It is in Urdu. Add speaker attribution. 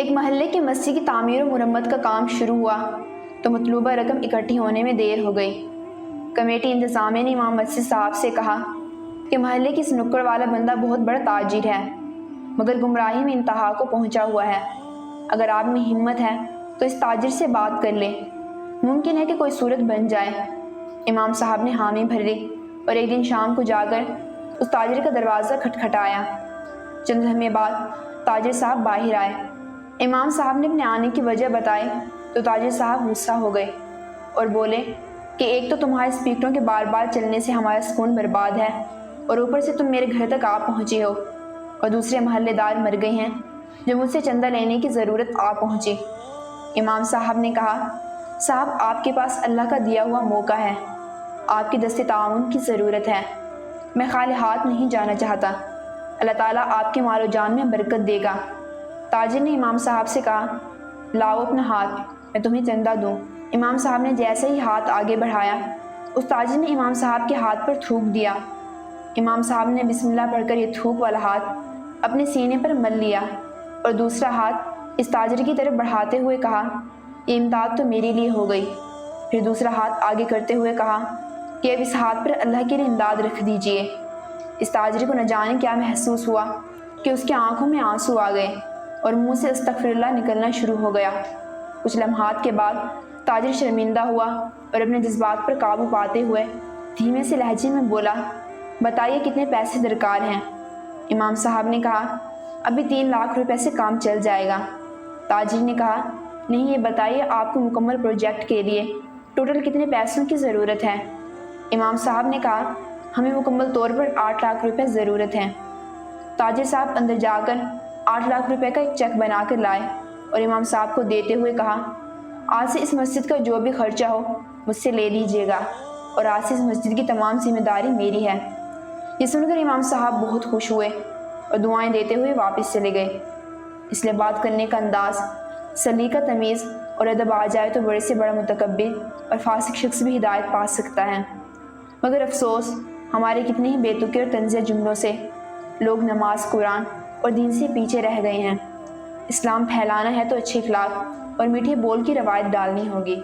Speaker 1: ایک محلے کی مسجد کی تعمیر و مرمت کا کام شروع ہوا تو مطلوبہ رقم اکٹھی ہونے میں دیر ہو گئی۔ کمیٹی انتظامیہ نے امام مسجد صاحب سے کہا کہ محلے کی اس نکڑ والا بندہ بہت بڑا تاجر ہے، مگر گمراہی میں انتہا کو پہنچا ہوا ہے۔ اگر آپ میں ہمت ہے تو اس تاجر سے بات کر لیں، ممکن ہے کہ کوئی صورت بن جائے۔ امام صاحب نے حامی بھر لی اور ایک دن شام کو جا کر اس تاجر کا دروازہ کھٹکھٹایا۔ چند لمحے بعد تاجر صاحب باہر آئے۔ امام صاحب نے اپنے آنے کی وجہ بتائی تو تاجر صاحب غصہ ہو گئے اور بولے کہ ایک تو تمہارے اسپیکروں کے بار بار چلنے سے ہمارا سکون برباد ہے، اور اوپر سے تم میرے گھر تک آ پہنچے ہو، اور دوسرے محلے دار مر گئے ہیں جو مجھ سے چندہ لینے کی ضرورت آ پہنچی۔ امام صاحب نے کہا، صاحب آپ کے پاس اللہ کا دیا ہوا موقع ہے، آپ کی دست تعاون کی ضرورت ہے، میں خالی ہاتھ نہیں جانا چاہتا، اللہ تعالیٰ آپ کے مال و جان میں برکت دے گا۔ تاجر نے امام صاحب سے کہا، لاؤ اپنا ہاتھ، میں تمہیں چندہ دوں۔ امام صاحب نے جیسے ہی ہاتھ آگے بڑھایا، اس تاجر نے امام صاحب کے ہاتھ پر تھوک دیا۔ امام صاحب نے بسم اللہ پڑھ کر یہ تھوک والا ہاتھ اپنے سینے پر مل لیا اور دوسرا ہاتھ اس تاجر کی طرف بڑھاتے ہوئے کہا، یہ امداد تو میرے لیے ہو گئی۔ پھر دوسرا ہاتھ آگے کرتے ہوئے کہا کہ اب اس ہاتھ پر اللہ کے لیے امداد رکھ دیجئے۔ اس تاجر کو نہ جانے کیا محسوس ہوا کہ اس کی آنکھوں میں آنسو آ گئے اور منہ سے استغفر اللہ نکلنا شروع ہو گیا۔ کچھ لمحات کے بعد تاجر شرمندہ ہوا اور اپنے جذبات پر قابو پاتے ہوئے دھیمے سے لہجے میں بولا، بتائیے کتنے پیسے درکار ہیں؟ امام صاحب نے کہا، ابھی 3 لاکھ روپے سے کام چل جائے گا۔ تاجر نے کہا، نہیں، یہ بتائیے آپ کو مکمل پروجیکٹ کے لیے ٹوٹل کتنے پیسوں کی ضرورت ہے؟ امام صاحب نے کہا، ہمیں مکمل طور پر 8 لاکھ روپے ضرورت ہیں۔ تاجر صاحب اندر جا کر 8 لاکھ روپے کا ایک چیک بنا کر لائے اور امام صاحب کو دیتے ہوئے کہا، آج سے اس مسجد کا جو بھی خرچہ ہو مجھ سے لے لیجیے گا، اور آج سے اس مسجد کی تمام ذمہ داری میری ہے۔ یہ سن کر امام صاحب بہت خوش ہوئے اور دعائیں دیتے ہوئے واپس چلے گئے۔ اس لیے بات کرنے کا انداز، سلیقہ تمیز اور ادب آ جائے تو بڑے سے بڑا متکبر اور فاسق شخص بھی ہدایت پا سکتا ہے، مگر افسوس ہمارے کتنے ہی بے تکے اور طنزیہ جملوں سے لوگ نماز، قرآن اور دین سے پیچھے رہ گئے ہیں۔ اسلام پھیلانا ہے تو اچھے اخلاق اور میٹھے بول کی روایت ڈالنی ہوگی۔